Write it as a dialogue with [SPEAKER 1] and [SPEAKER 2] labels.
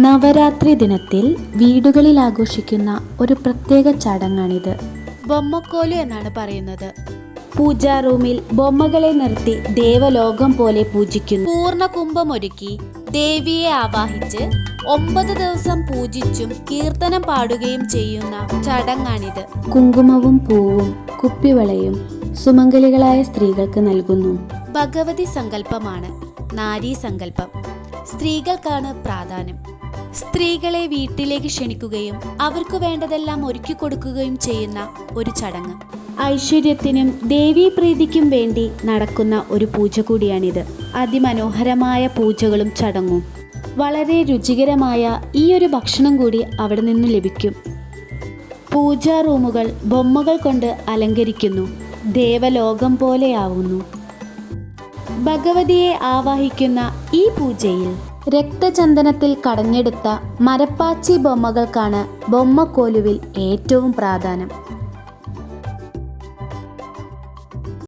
[SPEAKER 1] നവരാത്രി ദിനത്തിൽ വീടുകളിൽ ആഘോഷിക്കുന്ന ഒരു പ്രത്യേക ചടങ്ങാണിത്. ബൊമ്മക്കോലു എന്നാണ് പറയുന്നത്. പൂജാ റൂമിൽ ബൊമ്മകളെ നിർത്തി ദേവലോകം പോലെ പൂജിക്കുന്നു. പൂർണ്ണ കുംഭമൊരുക്കി ദേവിയെ ആവാഹിച്ച് 9 ദിവസം പൂജിച്ചും കീർത്തനം പാടുകയും ചെയ്യുന്ന ചടങ്ങാണിത്. കുങ്കുമവും പൂവും കുപ്പിവളയും സുമംഗലികളായ സ്ത്രീകൾക്ക് നൽകുന്നു. ഭഗവതി സങ്കല്പമാണ് നാരീ സങ്കല്പം. സ്ത്രീകൾക്കാണ് പ്രാധാന്യം. സ്ത്രീകളെ വീട്ടിലേക്ക് ക്ഷണിക്കുകയും അവർക്ക് വേണ്ടതെല്ലാം ഒരുക്കി കൊടുക്കുകയും ചെയ്യുന്ന ഒരു ചടങ്ങ്. ഐശ്വര്യത്തിനും ദേവീപ്രീതിക്കും വേണ്ടി നടക്കുന്ന ഒരു പൂജ കൂടിയാണിത്. അതിമനോഹരമായ പൂജകളും ചടങ്ങും. വളരെ രുചികരമായ ഈ ഒരു ഭക്ഷണം കൂടി അവിടെ നിന്ന് ലഭിക്കും. പൂജാ റൂമുകൾ ബൊമ്മകൾ കൊണ്ട് അലങ്കരിക്കുന്നു. ദേവലോകം പോലെയാവുന്നു. ഭഗവതിയെ ആവാഹിക്കുന്ന ഈ പൂജയിൽ രക്തചന്ദനത്തിൽ കടഞ്ഞെടുത്ത മരപ്പാച്ചി ബൊമ്മകൾക്കാണ് ബൊമ്മക്കോലുവിൽ ഏറ്റവും പ്രാധാന്യം.